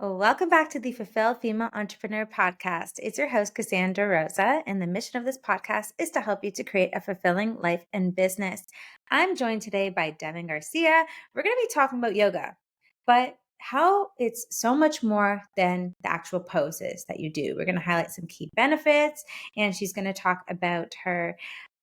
Welcome back to the Fulfilled Female Entrepreneur Podcast. It's your host, Cassandra Rosa, and the mission of this podcast is to help you to create a fulfilling life and business. I'm joined today by Devin Garcia. We're going to be talking about yoga, but how it's so much more than the actual poses that you do. We're going to highlight some key benefits, and she's going to talk about her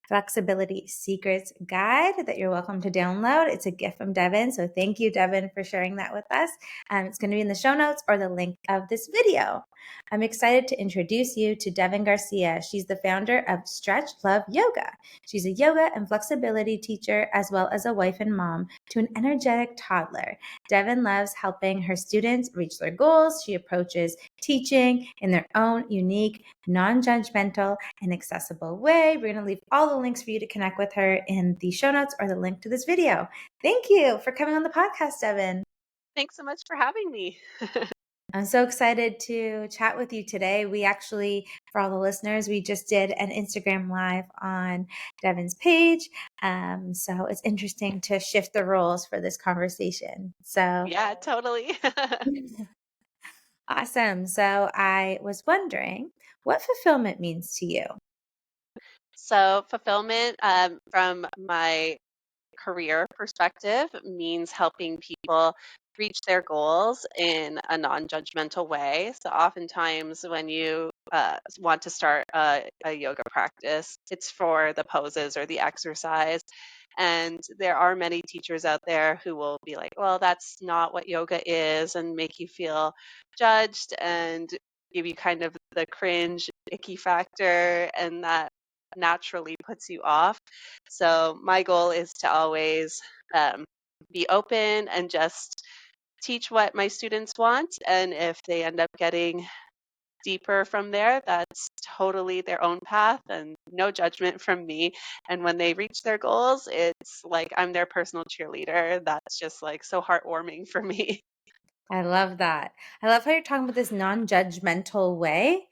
Flexibility Secrets Guide that you're welcome to download. It's a gift from Devin. So thank you, Devin, for sharing that with us. It's going to be in the show notes or the link of this video. I'm excited to introduce you to Devin Garcia. She's the founder of Stretch Love Yoga. She's a yoga and flexibility teacher, as well as a wife and mom to an energetic toddler. Devin loves helping her students reach their goals. She approaches teaching in their own unique, non-judgmental, and accessible way. We're going to leave all the links for you to connect with her in the show notes or the link to this video. Thank you for coming on the podcast, Devin. Thanks so much for having me. I'm so excited to chat with you today. We actually, for all the listeners, we just did an Instagram live on Devin's page. So it's interesting to shift the roles for this conversation. So Yeah, totally. awesome. So I was wondering what fulfillment means to you. So, fulfillment from my career perspective means helping people reach their goals in a non-judgmental way. So, oftentimes when you want to start a yoga practice, it's for the poses or the exercise. And there are many teachers out there who will be like, well, that's not what yoga is, and make you feel judged and give you kind of the cringe, icky factor, and that naturally puts you off. So my goal is to always be open and just teach what my students want. And if they end up getting deeper from there, that's totally their own path and no judgment from me. And when they reach their goals, it's like I'm their personal cheerleader. That's just like so heartwarming for me. I love that. I love how you're talking about this non-judgmental way,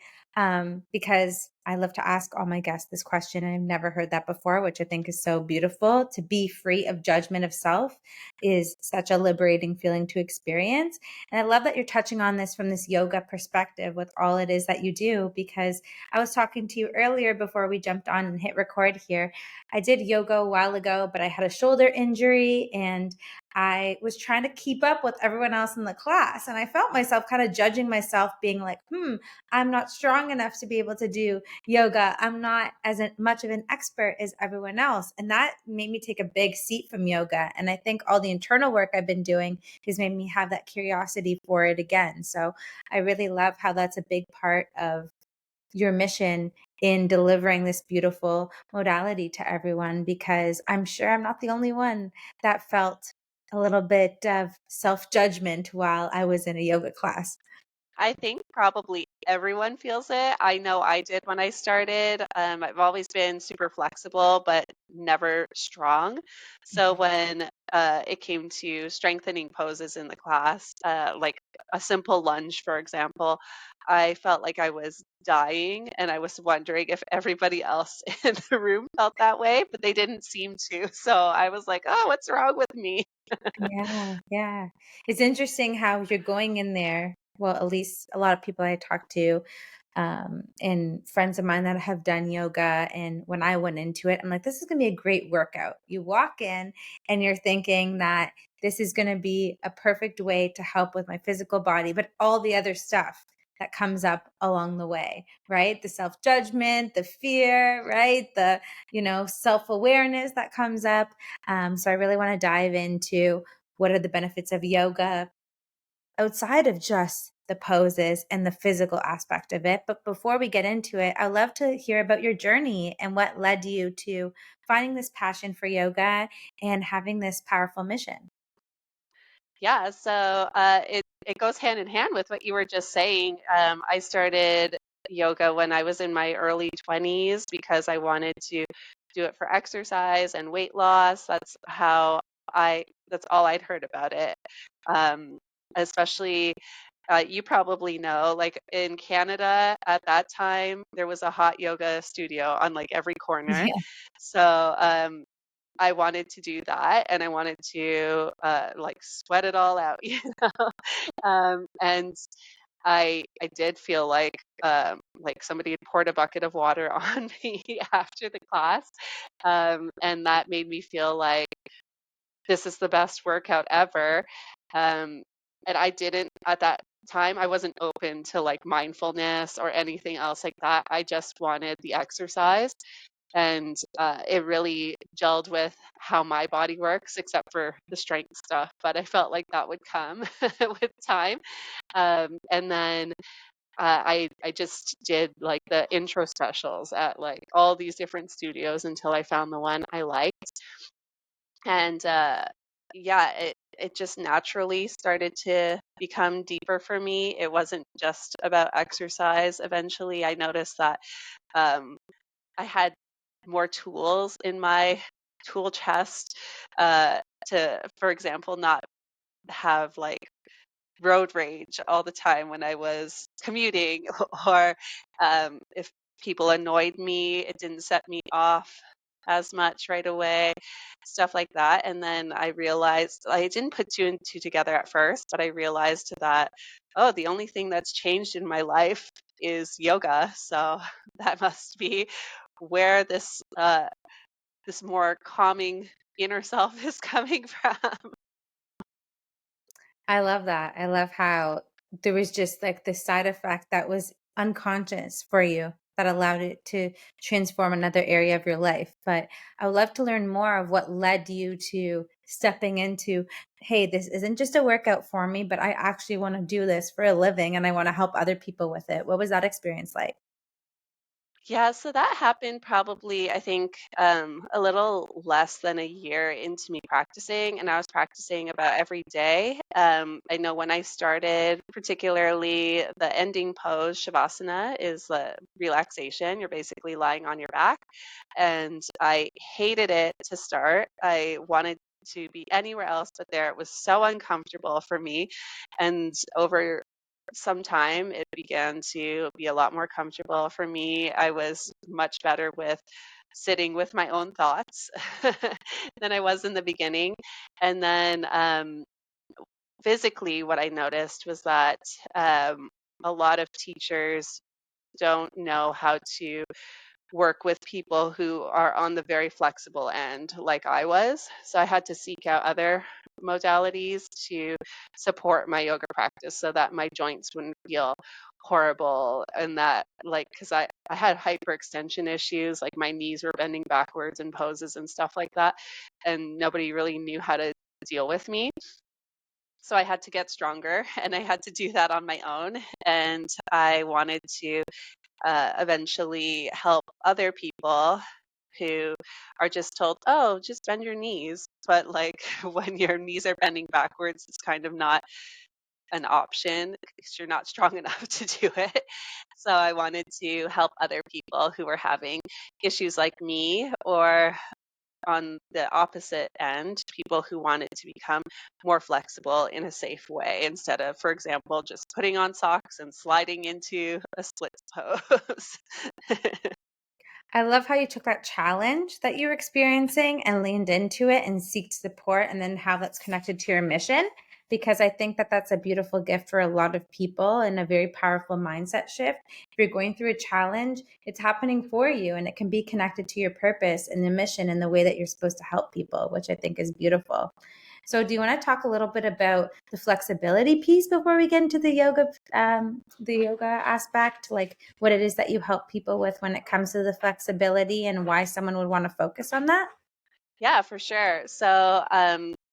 because I love to ask all my guests this question, and I've never heard that before, which I think is so beautiful. To be free of judgment of self is such a liberating feeling to experience. And I love that you're touching on this from this yoga perspective with all it is that you do, because I was talking to you earlier before we jumped on and hit record here. I did yoga a while ago, but I had a shoulder injury and I was trying to keep up with everyone else in the class. And I felt myself kind of judging myself, being like, I'm not strong enough to be able to do yoga. I'm not as much of an expert as everyone else. And that made me take a big seat from yoga. And I think all the internal work I've been doing has made me have that curiosity for it again. So I really love how that's a big part of your mission in delivering this beautiful modality to everyone, because I'm sure I'm not the only one that felt a little bit of self-judgment while I was in a yoga class. I think probably everyone feels it. I know I did when I started. I've always been super flexible, but never strong. So when it came to strengthening poses in the class, like a simple lunge, for example, I felt like I was dying, and I was wondering if everybody else in the room felt that way, but they didn't seem to. So I was like, oh, what's wrong with me? Yeah, yeah. It's interesting how you're going in there. Well, at least a lot of people I talk to, and friends of mine that have done yoga. And when I went into it, I'm like, this is going to be a great workout. You walk in and you're thinking that this is going to be a perfect way to help with my physical body, but all the other stuff that comes up along the way, right? The self-judgment, the fear, right? The, self-awareness that comes up. So I really want to dive into what are the benefits of yoga outside of just the poses and the physical aspect of it. But before we get into it, I'd love to hear about your journey and what led you to finding this passion for yoga and having this powerful mission. Yeah, so it goes hand in hand with what you were just saying. I started yoga when I was in my early 20s because I wanted to do it for exercise and weight loss. That's all I'd heard about it. Um, Especially, you probably know, like in Canada at that time, there was a hot yoga studio on like every corner. Yeah. So I wanted to do that, and I wanted to like sweat it all out, know. And I did feel like somebody had poured a bucket of water on me after the class, and that made me feel like this is the best workout ever. Um, and I didn't at that time. I wasn't open to like mindfulness or anything else like that. I just wanted the exercise, and it really gelled with how my body works, except for the strength stuff. But I felt like that would come with time. And then I just did like the intro specials at like all these different studios until I found the one I liked. And yeah, it just naturally started to become deeper for me. It wasn't just about exercise. Eventually, I noticed that um, I had more tools in my tool chest to, for example, not have like road rage all the time when I was commuting, or if people annoyed me, it didn't set me off as much right away, stuff like that. And then I realized I didn't put two and two together at first, but I realized that, oh, the only thing that's changed in my life is yoga. So that must be where this more calming inner self is coming from. I love that. I love how there was just like this side effect that was unconscious for you that allowed it to transform another area of your life. But I would love to learn more of what led you to stepping into, hey, this isn't just a workout for me, but I actually want to do this for a living and I want to help other people with it. What was that experience like? Yeah, so that happened probably, I think, a little less than a year into me practicing, and I was practicing about every day. I know when I started, particularly the ending pose, Shavasana, is the relaxation. You're basically lying on your back, and I hated it to start. I wanted to be anywhere else but there. It was so uncomfortable for me, and over some time, it began to be a lot more comfortable for me. I was much better with sitting with my own thoughts than I was in the beginning. And then physically, what I noticed was that a lot of teachers don't know how to work with people who are on the very flexible end, like I was. So I had to seek out other modalities to support my yoga practice so that my joints wouldn't feel horrible, and that like because I had hyperextension issues, like my knees were bending backwards in poses and stuff like that, and nobody really knew how to deal with me. So I had to get stronger, and I had to do that on my own. And I wanted to eventually help other people who are just told, oh, just bend your knees. But like when your knees are bending backwards, it's kind of not an option because you're not strong enough to do it. So I wanted to help other people who were having issues like me, or on the opposite end, people who wanted to become more flexible in a safe way instead of, for example, just putting on socks and sliding into a split pose. I love how you took that challenge that you were experiencing and leaned into it and seeked support, and then how that's connected to your mission. Because I think that that's a beautiful gift for a lot of people and a very powerful mindset shift. If you're going through a challenge, it's happening for you and it can be connected to your purpose and the mission and the way that you're supposed to help people, which I think is beautiful. So, do you want to talk a little bit about the flexibility piece before we get into the yoga aspect, like what it is that you help people with when it comes to the flexibility and why someone would want to focus on that? Yeah, for sure. So,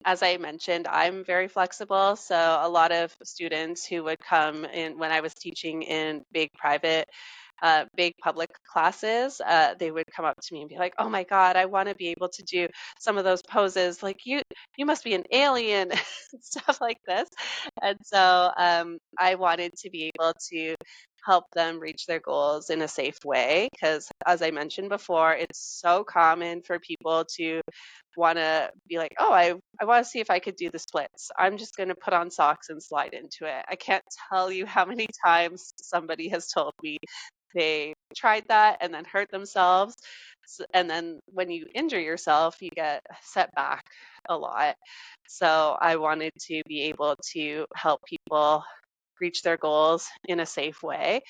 as I mentioned, I'm very flexible. So, a lot of students who would come in when I was teaching in big public classes, they would come up to me and be like, "Oh my God, I want to be able to do some of those poses. Like you must be an alien," stuff like this. And so, I wanted to be able to help them reach their goals in a safe way because, as I mentioned before, it's so common for people to want to be like, oh, I want to see if I could do the splits. I'm just going to put on socks and slide into it. I can't tell you how many times somebody has told me they tried that and then hurt themselves. And then when you injure yourself, you get set back a lot. So I wanted to be able to help people reach their goals in a safe way,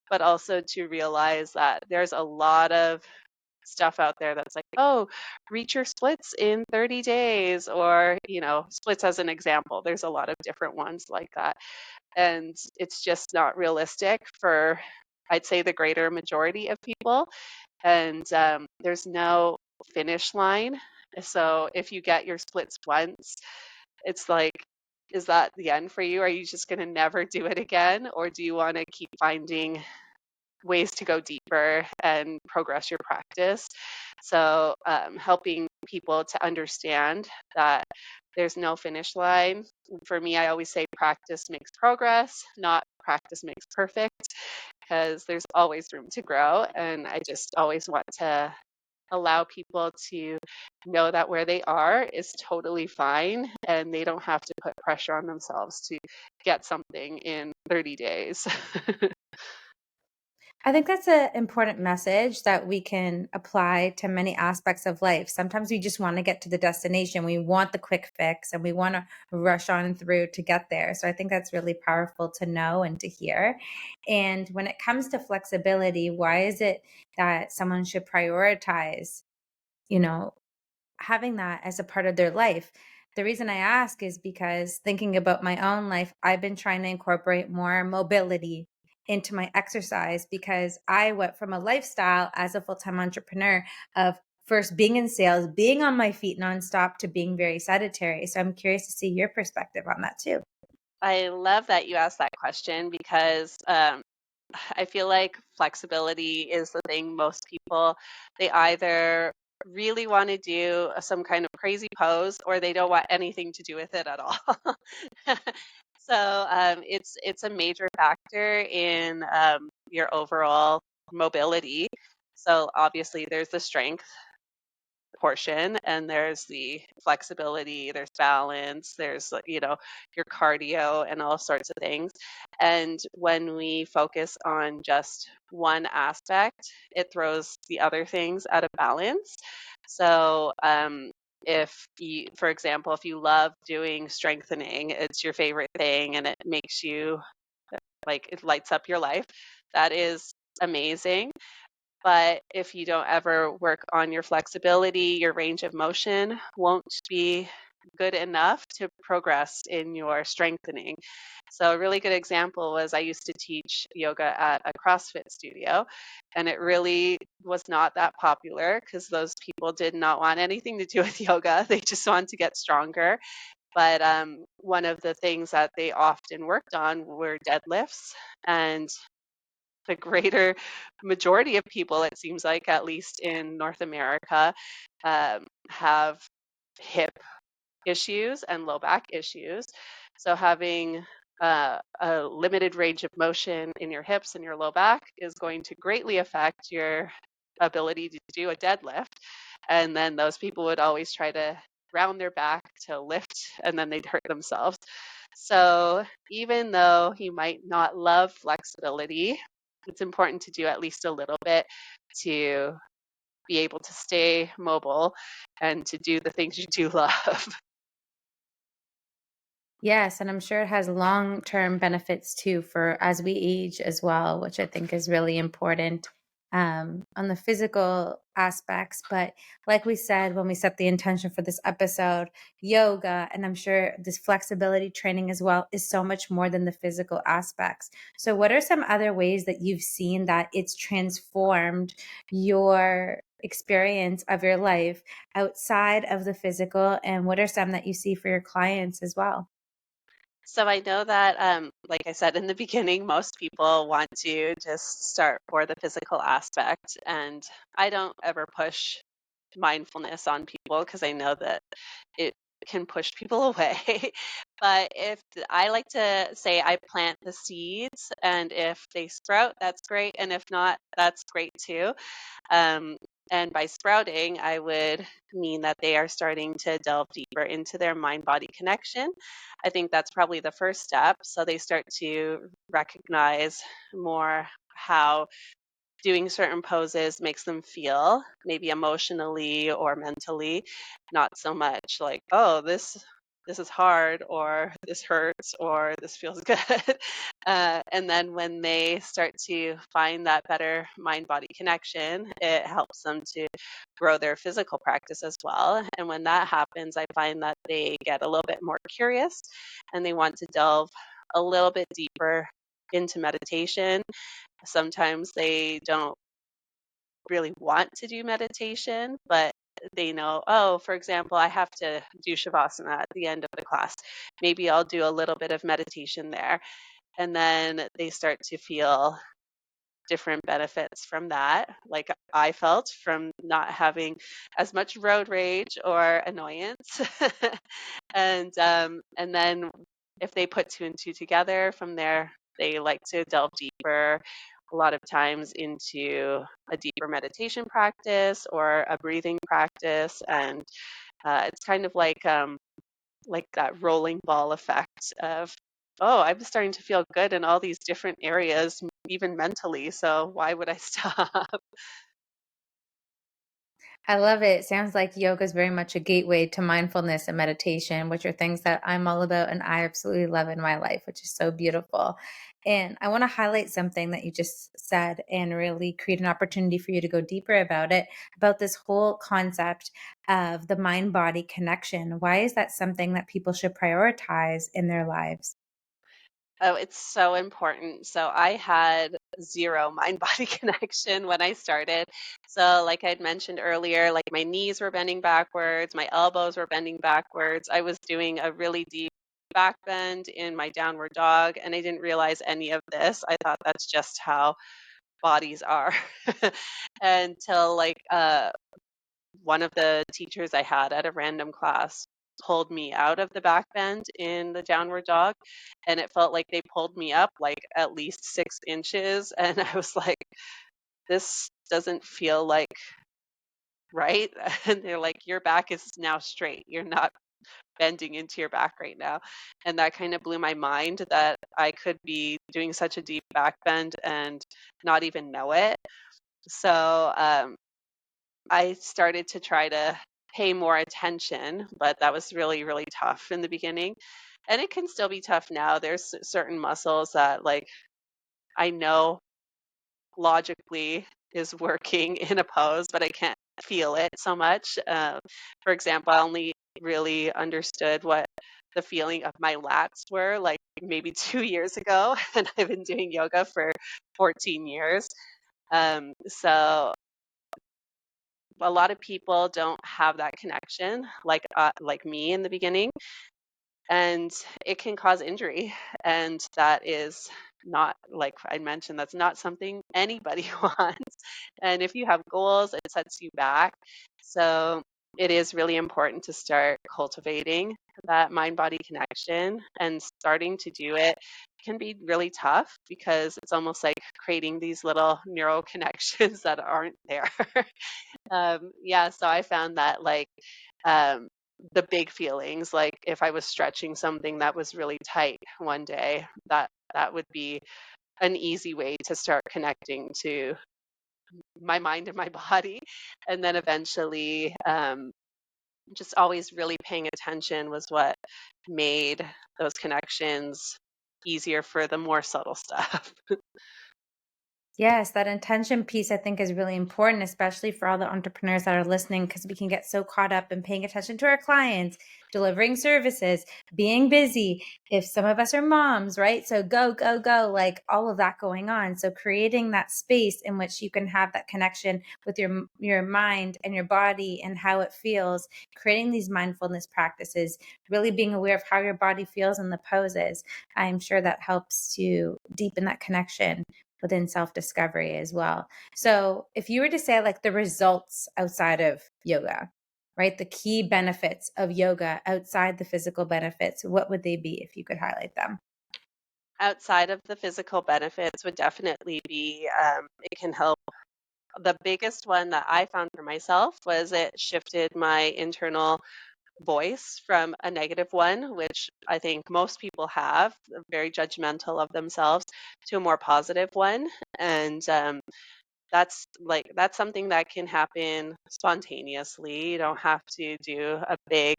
but also to realize that there's a lot of stuff out there that's like, oh, reach your splits in 30 days, or, splits as an example. There's a lot of different ones like that. And it's just not realistic for, I'd say, the greater majority of people. And there's no finish line. So if you get your splits once, it's like, is that the end for you? Are you just going to never do it again? Or do you want to keep finding ways to go deeper and progress your practice? So helping people to understand that there's no finish line. For me, I always say practice makes progress, not practice makes perfect, because there's always room to grow. And I just always want to allow people to know that where they are is totally fine, and they don't have to put pressure on themselves to get something in 30 days. I think that's an important message that we can apply to many aspects of life. Sometimes we just want to get to the destination. We want the quick fix and we want to rush on through to get there. So I think that's really powerful to know and to hear. And when it comes to flexibility, why is it that someone should prioritize, you know, having that as a part of their life? The reason I ask is because thinking about my own life, I've been trying to incorporate more mobility into my exercise because I went from a lifestyle as a full-time entrepreneur of first being in sales, being on my feet nonstop, to being very sedentary. So I'm curious to see your perspective on that too. I love that you asked that question, because I feel like flexibility is the thing most people, they either really want to do some kind of crazy pose, or they don't want anything to do with it at all. So it's a major factor in your overall mobility. So obviously there's the strength portion, and there's the flexibility, there's balance, there's your cardio and all sorts of things. And when we focus on just one aspect, it throws the other things out of balance. So if you, for example, if you love doing strengthening, it's your favorite thing and it makes you, like, it lights up your life, that is amazing. But if you don't ever work on your flexibility, your range of motion won't be good enough to progress in your strengthening. So a really good example was, I used to teach yoga at a CrossFit studio, and it really was not that popular because those people did not want anything to do with yoga. They just wanted to get stronger. But one of the things that they often worked on were deadlifts, and the greater majority of people, it seems like, at least in North America, have hip issues and low back issues. So having a limited range of motion in your hips and your low back is going to greatly affect your ability to do a deadlift. And then those people would always try to round their back to lift, and then they'd hurt themselves. So even though you might not love flexibility, it's important to do at least a little bit to be able to stay mobile and to do the things you do love. Yes, and I'm sure it has long-term benefits too for as we age as well, which I think is really important on the physical aspects. But like we said, when we set the intention for this episode, yoga, and I'm sure this flexibility training as well, is so much more than the physical aspects. So what are some other ways that you've seen that it's transformed your experience of your life outside of the physical? And what are some that you see for your clients as well? So I know that, like I said in the beginning, most people want to just start for the physical aspect. And I don't ever push mindfulness on people because I know that it can push people away. But I like to say, I plant the seeds, and if they sprout, that's great. And if not, that's great too. Um, and by sprouting, I would mean that they are starting to delve deeper into their mind body connection. I think that's probably the first step. So they start to recognize more how doing certain poses makes them feel, maybe emotionally or mentally, not so much like, oh, this is hard, or this hurts, or this feels good. And then when they start to find that better mind body connection, it helps them to grow their physical practice as well. And when that happens, I find that they get a little bit more curious and they want to delve a little bit deeper into meditation. Sometimes they don't really want to do meditation, but they know, oh, for example, I have to do Shavasana at the end of the class. Maybe I'll do a little bit of meditation there. And then they start to feel different benefits from that, like I felt from not having as much road rage or annoyance. And then if they put two and two together from there, they like to delve deeper, a lot of times into a deeper meditation practice or a breathing practice. And it's kind of like that rolling ball effect of, oh, I'm starting to feel good in all these different areas, even mentally. So why would I stop? I love it. Sounds like yoga is very much a gateway to mindfulness and meditation, which are things that I'm all about and I absolutely love in my life, which is so beautiful. And I want to highlight something that you just said and really create an opportunity for you to go deeper about this whole concept of the mind body connection. Why is that something that people should prioritize in their lives? Oh, it's so important. So I had zero mind body connection when I started. So, like I'd mentioned earlier, like my knees were bending backwards, my elbows were bending backwards. I was doing a really deep back bend in my downward dog, and I didn't realize any of this. I thought that's just how bodies are until one of the teachers I had at a random class pulled me out of the back bend in the downward dog, and it felt like they pulled me up like at least 6 inches. And I was like, this doesn't feel like right. And they're like, your back is now straight. You're not bending into your back right now. And that kind of blew my mind that I could be doing such a deep back bend and not even know it. So I started to try to pay more attention, but that was really, really tough in the beginning. And it can still be tough now. There's certain muscles that, like, I know logically is working in a pose, but I can't feel it so much. For example, I only really understood what the feeling of my lats were like maybe 2 years ago, and I've been doing yoga for 14 years. So a lot of people don't have that connection like me in the beginning, and it can cause injury, and that is not, like I mentioned, that's not something anybody wants. And if you have goals, it sets you back. So it is really important to start cultivating that mind body connection, and starting to do it can be really tough because it's almost like creating these little neural connections that aren't there. Yeah, so I found that um, the big feelings, like if I was stretching something that was really tight one day, that would be an easy way to start connecting to my mind and my body. And then eventually, just always really paying attention was what made those connections easier for the more subtle stuff. Yes, that intention piece I think is really important, especially for all the entrepreneurs that are listening, because we can get so caught up in paying attention to our clients, delivering services, being busy. If some of us are moms, right? So go, go, go, like all of that going on. So creating that space in which you can have that connection with your mind and your body and how it feels, creating these mindfulness practices, really being aware of how your body feels in the poses. I'm sure that helps to deepen that connection within self-discovery as well. So if you were to say like the results outside of yoga, right? The key benefits of yoga outside the physical benefits, what would they be if you could highlight them? Outside of the physical benefits would definitely be, it can help. The biggest one that I found for myself was it shifted my internal voice from a negative one, which I think most people have, very judgmental of themselves, to a more positive one. And that's something that can happen spontaneously. You don't have to do a big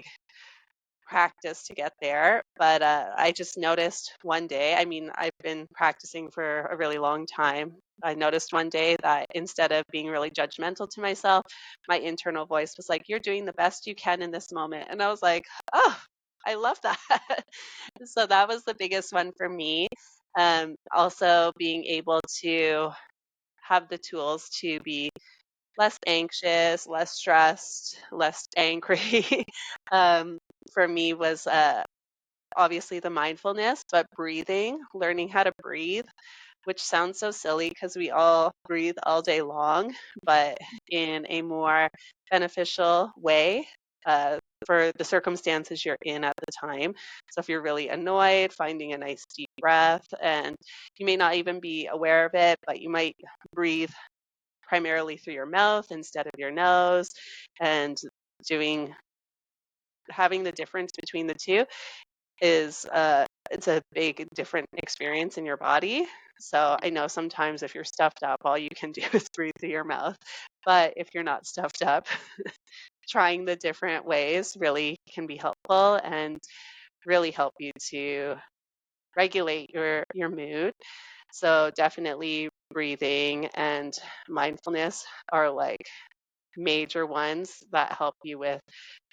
practice to get there. But I just noticed one day, I mean, I've been practicing for a really long time. I noticed one day that instead of being really judgmental to myself, my internal voice was like, "You're doing the best you can in this moment." And I was like, "Oh, I love that." So that was the biggest one for me. Also, being able to have the tools to be less anxious, less stressed, less angry. um, for me was obviously the mindfulness, but breathing, learning how to breathe, which sounds so silly because we all breathe all day long, but in a more beneficial way. For the circumstances you're in at the time. So, if you're really annoyed, finding a nice deep breath, and you may not even be aware of it, but you might breathe primarily through your mouth instead of your nose, and doing having the difference between the two is it's a big different experience in your body. So I know sometimes if you're stuffed up, all you can do is breathe through your mouth. But if you're not stuffed up, trying the different ways really can be helpful and really help you to regulate your mood. So definitely breathing and mindfulness are like major ones that help you with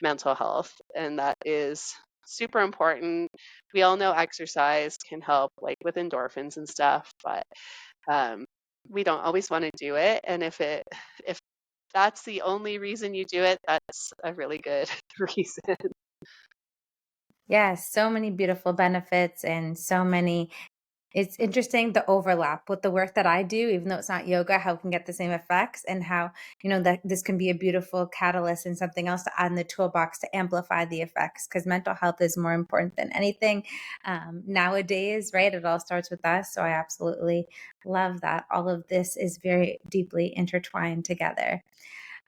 mental health. And that is super important. We all know exercise can help, like with endorphins and stuff, but um, we don't always want to do it. And if that's the only reason you do it, that's a really good reason. Yes, so many beautiful benefits and so many. It's interesting the overlap with the work that I do, even though it's not yoga, how it can get the same effects and how, that this can be a beautiful catalyst and something else to add in the toolbox to amplify the effects because mental health is more important than anything nowadays, right? It all starts with us. So I absolutely love that. All of this is very deeply intertwined together.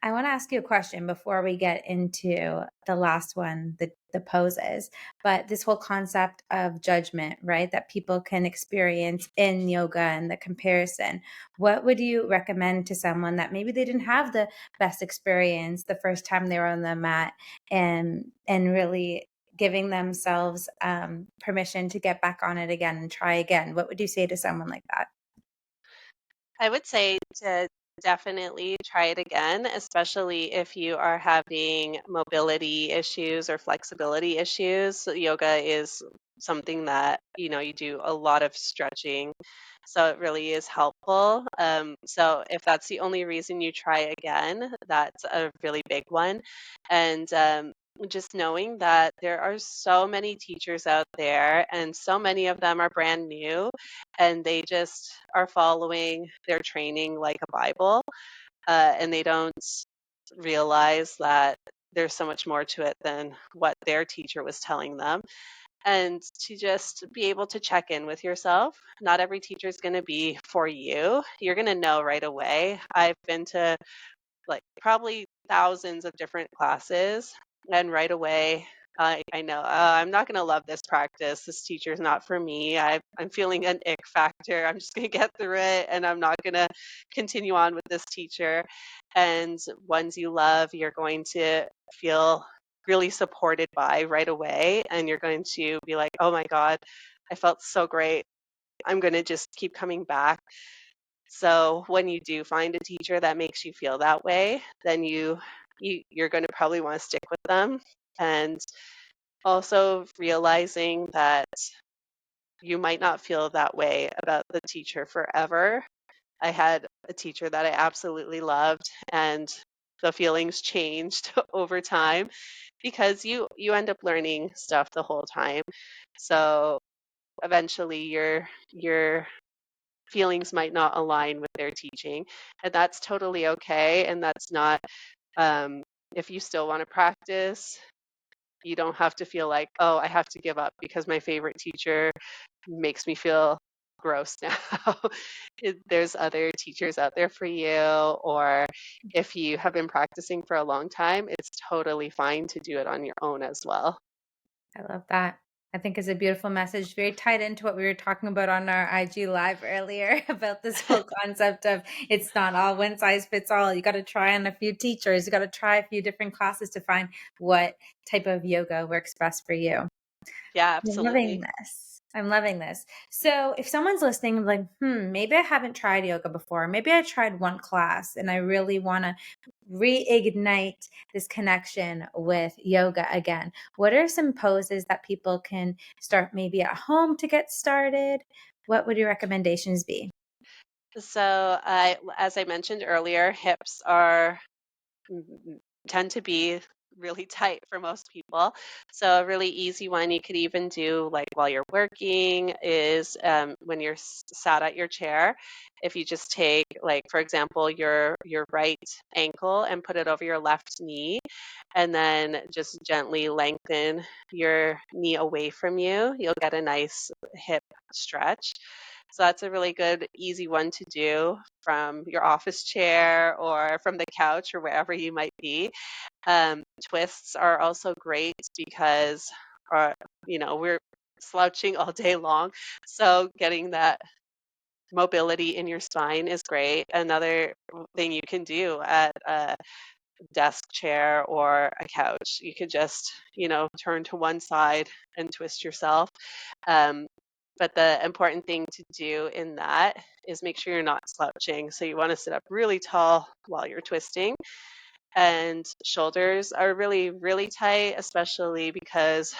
I want to ask you a question before we get into the last one, the poses, but this whole concept of judgment, right, that people can experience in yoga and the comparison. What would you recommend to someone that maybe they didn't have the best experience the first time they were on the mat and really giving themselves permission to get back on it again and try again? What would you say to someone like that? I would say to definitely try it again, especially if you are having mobility issues or flexibility issues. So yoga is something that, you do a lot of stretching. So it really is helpful. So if that's the only reason you try again, that's a really big one. And just knowing that there are so many teachers out there and so many of them are brand new and they just are following their training like a Bible, and they don't realize that there's so much more to it than what their teacher was telling them. And to just be able to check in with yourself. Not every teacher is going to be for you. You're going to know right away. I've been to like probably thousands of different classes. And right away, I know I'm not going to love this practice. This teacher is not for me. I'm feeling an ick factor. I'm just going to get through it and I'm not going to continue on with this teacher. And ones you love, you're going to feel really supported by right away. And you're going to be like, oh my God, I felt so great. I'm going to just keep coming back. So when you do find a teacher that makes you feel that way, then you're going to probably want to stick with them. And also realizing that you might not feel that way about the teacher forever. I had a teacher that I absolutely loved and the feelings changed over time because you end up learning stuff the whole time. So eventually your feelings might not align with their teaching, and that's totally okay. And that's not, um, if you still want to practice, you don't have to feel like, oh, I have to give up because my favorite teacher makes me feel gross now. There's other teachers out there for you, or if you have been practicing for a long time, it's totally fine to do it on your own as well. I love that. I think is a beautiful message, very tied into what we were talking about on our IG live earlier about this whole concept of it's not all one size fits all. You got to try on a few teachers, you got to try a few different classes to find what type of yoga works best for you. Yeah, I'm loving absolutely. this. I'm loving this. So if someone's listening, like, maybe I haven't tried yoga before. Maybe I tried one class and I really want to reignite this connection with yoga again. What are some poses that people can start maybe at home to get started? What would your recommendations be? So, as I mentioned earlier, hips are m- tend to be really tight for most people. So a really easy one you could even do like while you're working is when you're sat at your chair. If you just take like for example your right ankle and put it over your left knee, and then just gently lengthen your knee away from you, you'll get a nice hip stretch. So that's a really good, easy one to do from your office chair or from the couch or wherever you might be. Twists are also great because, uh, we're slouching all day long. So getting that mobility in your spine is great. Another thing you can do at a desk chair or a couch, you could just, turn to one side and twist yourself. Um, but the important thing to do in that is make sure you're not slouching. So you want to sit up really tall while you're twisting. And shoulders are really, really tight, especially because,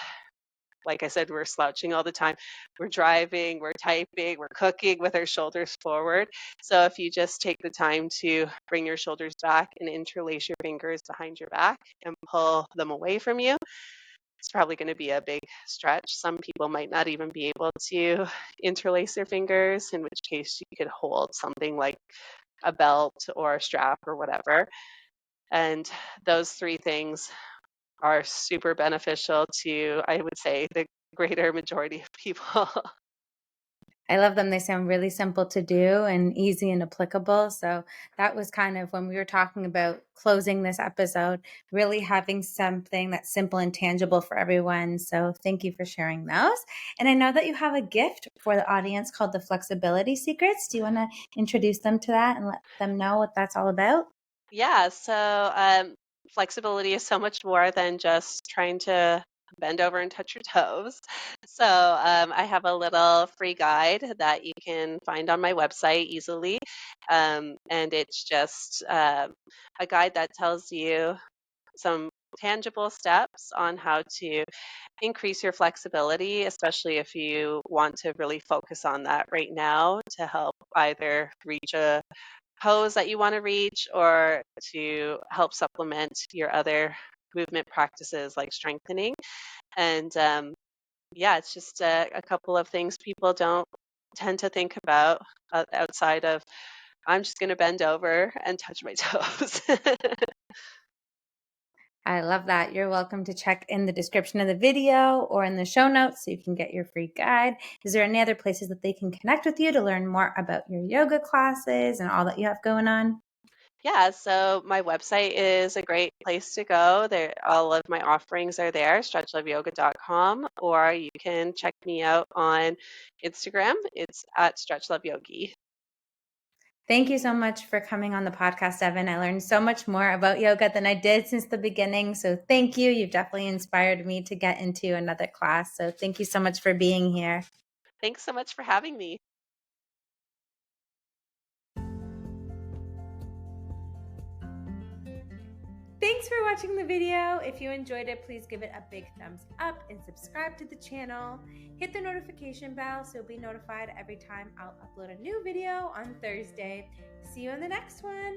like I said, we're slouching all the time. We're driving, we're typing, we're cooking with our shoulders forward. So if you just take the time to bring your shoulders back and interlace your fingers behind your back and pull them away from you, it's probably going to be a big stretch. Some people might not even be able to interlace their fingers, in which case you could hold something like a belt or a strap or whatever. And those three things are super beneficial to, I would say, the greater majority of people. I love them. They sound really simple to do and easy and applicable. So that was kind of when we were talking about closing this episode, really having something that's simple and tangible for everyone. So thank you for sharing those. And I know that you have a gift for the audience called the Flexibility Secrets. Do you want to introduce them to that and let them know what that's all about? Yeah, so flexibility is so much more than just trying to bend over and touch your toes. So I have a little free guide that you can find on my website easily. And it's just a guide that tells you some tangible steps on how to increase your flexibility, especially if you want to really focus on that right now to help either reach a pose that you want to reach or to help supplement your other movement practices like strengthening. And yeah, it's just a couple of things people don't tend to think about outside of I'm just going to bend over and touch my toes. I love that. You're welcome to check in the description of the video or in the show notes so you can get your free guide. Is there any other places that they can connect with you to learn more about your yoga classes and all that you have going on? Yeah, so my website is a great place to go. There, all of my offerings are there, stretchloveyoga.com, or you can check me out on Instagram. It's at stretchloveyogi. Thank you so much for coming on the podcast, Devin. I learned so much more about yoga than I did since the beginning. So thank you. You've definitely inspired me to get into another class. So thank you so much for being here. Thanks so much for having me. Thanks for watching the video. If you enjoyed it, please give it a big thumbs up and subscribe to the channel. Hit the notification bell so you'll be notified every time I'll upload a new video on Thursday. See you in the next one.